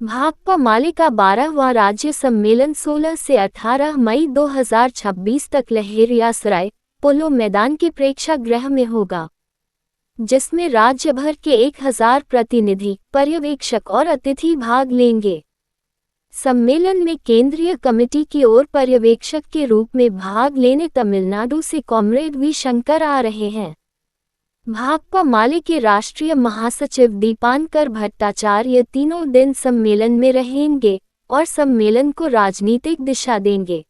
भाकपा माले का 12वां राज्य सम्मेलन 16 से 18 मई 2026 तक लहेरियासराय पोलो मैदान के प्रेक्षागृह में होगा, जिसमें राज्य भर के 1000 प्रतिनिधि, पर्यवेक्षक और अतिथि भाग लेंगे। सम्मेलन में केंद्रीय कमेटी की ओर पर्यवेक्षक के रूप में भाग लेने तमिलनाडु से कॉमरेड वी शंकर आ रहे हैं। भाकपा माले के राष्ट्रीय महासचिव दीपांकर भट्टाचार्य तीनों दिन सम्मेलन में रहेंगे और सम्मेलन को राजनीतिक दिशा देंगे।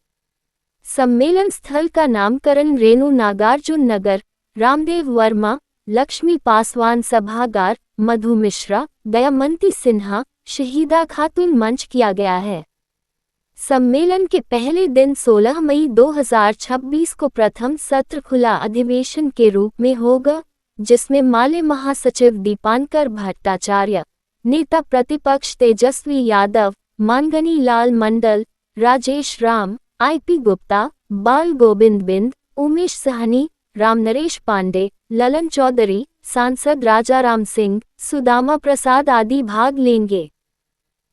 सम्मेलन स्थल का नामकरण रेणु नागार्जुन नगर, रामदेव वर्मा, लक्ष्मी पासवान सभागार, मधु मिश्रा, दयामंती सिन्हा, शहीदा खातून मंच किया गया है। सम्मेलन के पहले दिन 16 मई 2026 को प्रथम सत्र खुला अधिवेशन के रूप में होगा, जिसमें माले महासचिव दीपांकर भट्टाचार्य, नेता प्रतिपक्ष तेजस्वी यादव, मानगनी लाल मंडल, राजेश राम, IP गुप्ता, बाल गोविंद बिंद, उमेश सहनी, रामनरेश पांडे, ललन चौधरी, सांसद राजाराम सिंह, सुदामा प्रसाद आदि भाग लेंगे।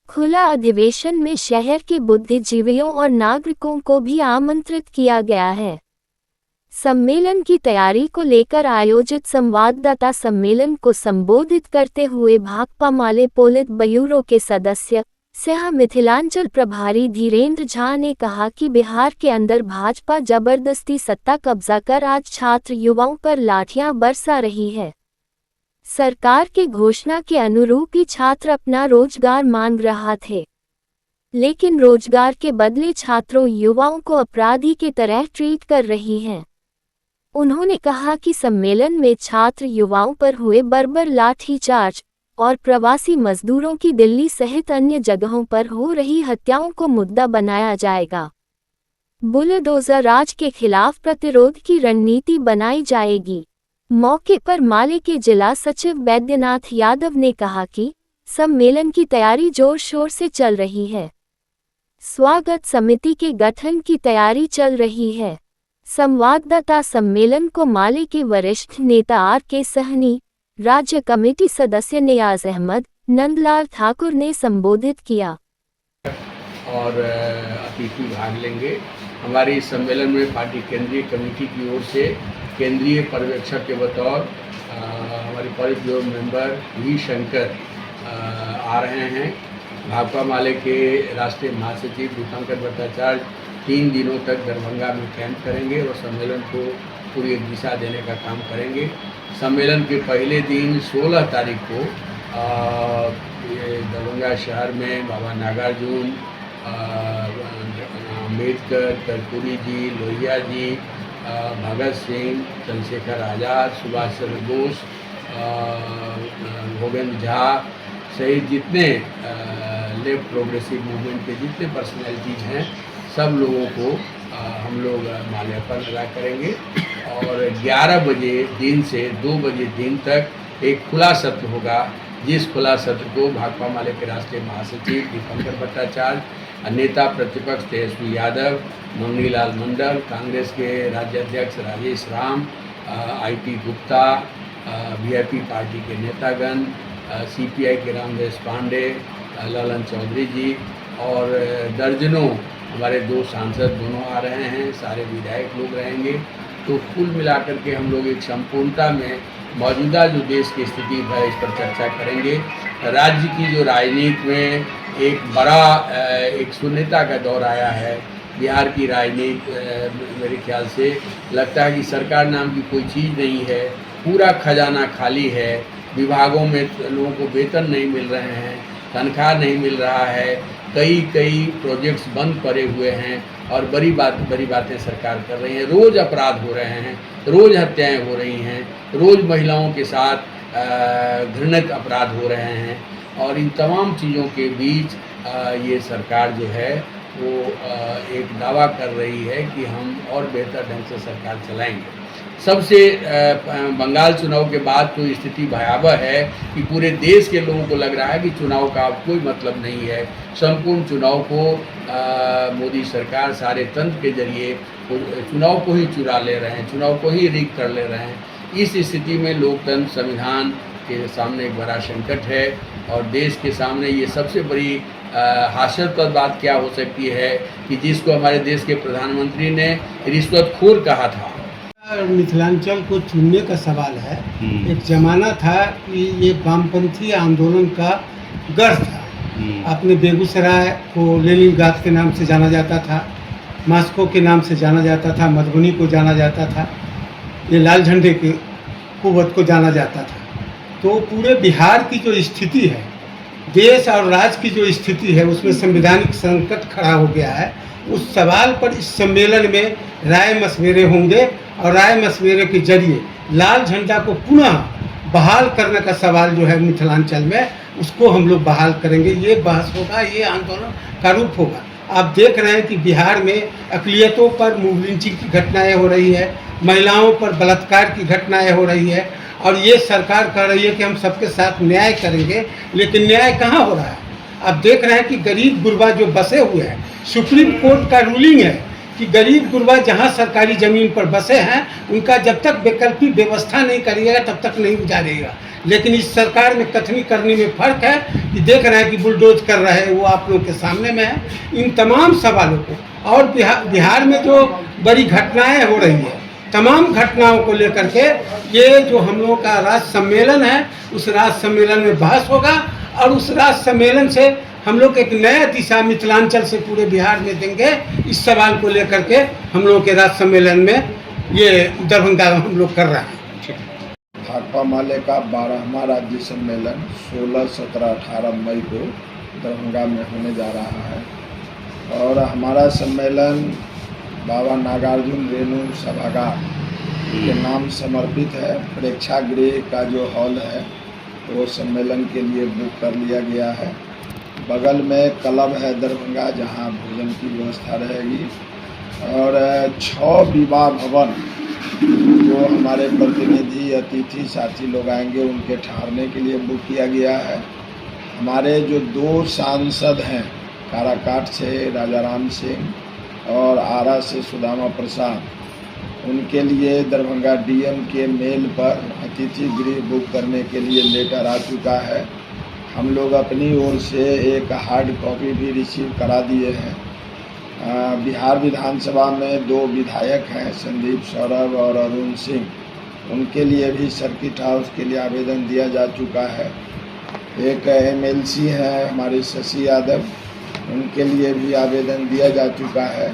खुला अधिवेशन में शहर के बुद्धिजीवियों और नागरिकों को भी आमंत्रित किया गया है। सम्मेलन की तैयारी को लेकर आयोजित संवाददाता सम्मेलन को संबोधित करते हुए भाकपा माले पोलित ब्यूरो के सदस्य सह मिथिलांचल प्रभारी धीरेन्द्र झा ने कहा कि बिहार के अंदर भाजपा जबरदस्ती सत्ता कब्जा कर आज छात्र युवाओं पर लाठियां बरसा रही है। सरकार के घोषणा के अनुरूप ही छात्र अपना रोजगार मांग रहा थे, लेकिन रोजगार के बदले छात्रों युवाओं को अपराधी की तरह ट्रीट कर रही हैं। उन्होंने कहा कि सम्मेलन में छात्र युवाओं पर हुए बर्बर लाठीचार्ज और प्रवासी मजदूरों की दिल्ली सहित अन्य जगहों पर हो रही हत्याओं को मुद्दा बनाया जाएगा। बुलडोजर राज के खिलाफ प्रतिरोध की रणनीति बनाई जाएगी। मौके पर माले के जिला सचिव वैद्यनाथ यादव ने कहा कि सम्मेलन की तैयारी जोर शोर से चल रही है। स्वागत समिति के गठन की तैयारी चल रही है। संवाददाता सम्मेलन को माले के वरिष्ठ नेता RK सहनी, राज्य कमेटी सदस्य नियाज अहमद, नंदलाल ठाकुर ने संबोधित किया और अतिथि भाग लेंगे। हमारे इस सम्मेलन में पार्टी केंद्रीय कमेटी की ओर से केंद्रीय पर्यवेक्षक के बतौर हमारे politburo member V Shankar आ रहे हैं। भाकपा माले के राष्ट्रीय महासचिव दीपांकर भट्टाचार्य 3 दिनों तक दरभंगा में कैंप करेंगे और सम्मेलन को पूरी एक दिशा देने का काम करेंगे। सम्मेलन के पहले दिन 16 तारीख को दरभंगा शहर में बाबा नागार्जुन, अम्बेडकर, कर्पूरी जी, लोहिया जी, भगत सिंह, चंद्रशेखर आज़ाद, सुभाष चंद्र बोस, गोविंद झा सहित जितने लेफ्ट प्रोग्रेसिव मूवमेंट के जितने पर्सनैलिटीज़ हैं, सब लोगों को हम लोग माल्यार्पण लगा करेंगे और 11 बजे दिन से 2 बजे दिन तक एक खुला सत्र होगा, जिस खुला सत्र को भाकपा माले के राष्ट्रीय महासचिव दीपांकर भट्टाचार्य, नेता प्रतिपक्ष तेजस्वी यादव, मंगनी लाल मंडल, कांग्रेस के राज्य अध्यक्ष Rajesh Ram, IP Gupta, VIP party के नेतागण, CPI के रामदेव पांडे, ललन चौधरी जी और दर्जनों हमारे 2 सांसद दोनों आ रहे हैं, सारे विधायक लोग रहेंगे। तो कुल मिलाकर के हम लोग एक संपूर्णता में मौजूदा जो देश की स्थिति है इस पर चर्चा करेंगे। राज्य की जो राजनीति में एक बड़ा एक शून्यता का दौर आया है। बिहार की राजनीति मेरे ख्याल से लगता है कि सरकार नाम की कोई चीज़ नहीं है, पूरा खजाना खाली है, विभागों में लोगों को वेतन नहीं मिल रहे हैं, तनख्वाह नहीं मिल रहा है, कई प्रोजेक्ट्स बंद पड़े हुए हैं और बड़ी बातें सरकार कर रही है। रोज़ अपराध हो रहे हैं, रोज़ हत्याएं हो रही हैं, रोज़ महिलाओं के साथ घृणित अपराध हो रहे हैं और इन तमाम चीज़ों के बीच ये सरकार जो है वो एक दावा कर रही है कि हम और बेहतर ढंग से सरकार चलाएंगे। सबसे बंगाल चुनाव के बाद तो स्थिति भयावह है कि पूरे देश के लोगों को लग रहा है कि चुनाव का अब कोई मतलब नहीं है। संपूर्ण चुनाव को मोदी सरकार सारे तंत्र के जरिए चुनाव को ही चुरा ले रहे हैं, चुनाव को ही रीक कर ले रहे हैं। इस स्थिति में लोकतंत्र संविधान के सामने एक बड़ा संकट है और देश के सामने ये सबसे बड़ी हास्यास्पद बात क्या हो सकती है कि जिसको हमारे देश के प्रधानमंत्री ने रिश्वतखोर कहा था। मिथिलांचल को चुनने का सवाल है। एक ज़माना था कि ये वामपंथी आंदोलन का गढ़ था। अपने बेगूसराय को लेनिनग्राद के नाम से जाना जाता था, मॉस्को के नाम से जाना जाता था, मधुबनी को जाना जाता था, ये लाल झंडे की कुव्वत को जाना जाता था। तो पूरे बिहार की जो स्थिति है, देश और राज्य की जो स्थिति है, उसमें संवैधानिक संकट खड़ा हो गया है। उस सवाल पर इस सम्मेलन में राय मशवरे होंगे और राय मशवरे के जरिए लाल झंडा को पुनः बहाल करने का सवाल जो है मिथिलांचल में, उसको हम लोग बहाल करेंगे। ये बहस होगा, ये आंदोलन का रूप होगा। आप देख रहे हैं कि बिहार में अक़लियतों पर मुँह लिंचिंग की घटनाएँ हो रही है, महिलाओं पर बलात्कार की घटनाएँ हो रही है, और ये सरकार कह रही है कि हम सबके साथ न्याय करेंगे, लेकिन न्याय कहाँ हो रहा है? आप देख रहे हैं कि गरीब गुरबा जो बसे हुए हैं, सुप्रीम कोर्ट का रूलिंग है कि गरीब गुरबा जहाँ सरकारी ज़मीन पर बसे हैं, उनका जब तक वैकल्पिक व्यवस्था नहीं करिएगा तब तक नहीं गुजारेगा। लेकिन इस सरकार में कथनी करने में फ़र्क है कि देख रहे हैं कि बुलडोज कर रहे हैं, वो आप लोगों के सामने में है। इन तमाम सवालों को और बिहार में जो बड़ी घटनाएँ हो रही है, तमाम घटनाओं को लेकर के ये जो हम लोगों का राज्य सम्मेलन है, उस राज्य सम्मेलन में बहस होगा और उस राज्य सम्मेलन से हम लोग एक नया दिशा मिथिलांचल से पूरे बिहार में देंगे। इस सवाल को लेकर के हम लोगों के राज्य सम्मेलन में ये दरभंगा हम लोग कर रहे हैं। भाकपा माले का 12वां राज्य सम्मेलन 16, 17, 18 मई को दरभंगा में होने जा रहा है और हमारा सम्मेलन बाबा नागार्जुन रेणु सभागार के नाम समर्पित है। प्रेक्षागृह का जो हॉल है वो सम्मेलन के लिए बुक कर लिया गया है। बगल में क्लब है दरभंगा, जहां भोजन की व्यवस्था रहेगी और 6 विवाह भवन जो हमारे प्रतिनिधि अतिथि साथी लोग आएंगे उनके ठहरने के लिए बुक किया गया है। हमारे जो 2 सांसद हैं, काराकाट से राजा राम सिंह और आरा से सुदामा प्रसाद, उनके लिए दरभंगा डीएम के मेल पर अतिथि गृह बुक करने के लिए लेटर आ चुका है। हम लोग अपनी ओर से एक हार्ड कॉपी भी रिसीव करा दिए हैं। बिहार विधानसभा में 2 विधायक हैं, संदीप सौरभ और अरुण सिंह, उनके लिए भी सर्किट हाउस के लिए आवेदन दिया जा चुका है। एक एमएलसी हैं हमारे शशि यादव, उनके लिए भी आवेदन दिया जा चुका है।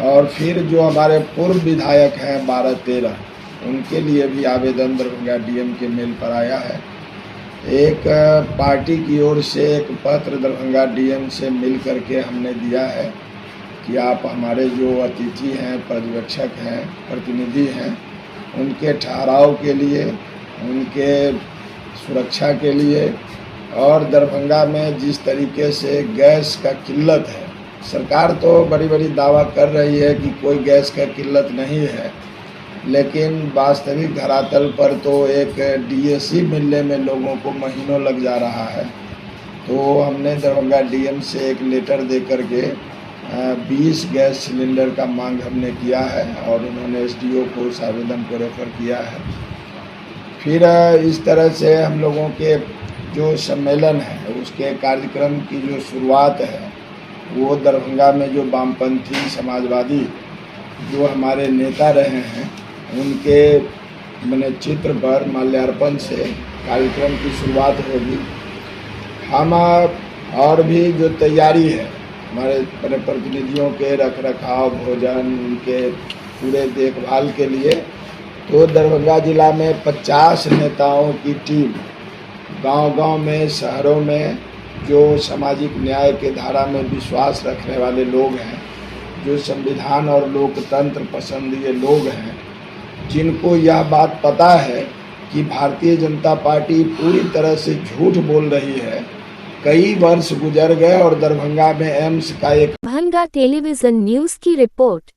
और फिर जो हमारे पूर्व विधायक हैं 12-13, उनके लिए भी आवेदन दरभंगा डीएम के मेल पर आया है। एक पार्टी की ओर से एक पत्र दरभंगा डीएम से मिल करके हमने दिया है कि आप हमारे जो अतिथि हैं, पर्यवेक्षक हैं, प्रतिनिधि हैं, उनके ठहराव के लिए, उनके सुरक्षा के लिए और दरभंगा में जिस तरीके से गैस का किल्लत है, सरकार तो बड़ी बड़ी दावा कर रही है कि कोई गैस का किल्लत नहीं है, लेकिन वास्तविक धरातल पर तो एक डीएसी मिलने में लोगों को महीनों लग जा रहा है। तो हमने दरभंगा डीएम से एक लेटर दे करके 20 गैस सिलेंडर का मांग हमने किया है और उन्होंने एसडीओ को उस आवेदन को रेफर किया है। फिर इस तरह से हम लोगों के जो सम्मेलन है उसके कार्यक्रम की जो शुरुआत है वो दरभंगा में जो वामपंथी समाजवादी जो हमारे नेता रहे हैं उनके मैंने चित्र पर माल्यार्पण से कार्यक्रम की शुरुआत होगी। हम और भी जो तैयारी है हमारे अपने प्रतिनिधियों के रखरखाव, भोजन, उनके पूरे देखभाल के लिए, तो दरभंगा जिला में 50 नेताओं की टीम गांव-गांव में, शहरों में जो सामाजिक न्याय के धारा में विश्वास रखने वाले लोग हैं, जो संविधान और लोकतंत्र पसंद ये लोग हैं, जिनको यह बात पता है कि भारतीय जनता पार्टी पूरी तरह से झूठ बोल रही है। कई वर्ष गुजर गए और दरभंगा में एम्स का एक दरभंगा टेलीविजन न्यूज़ की रिपोर्ट।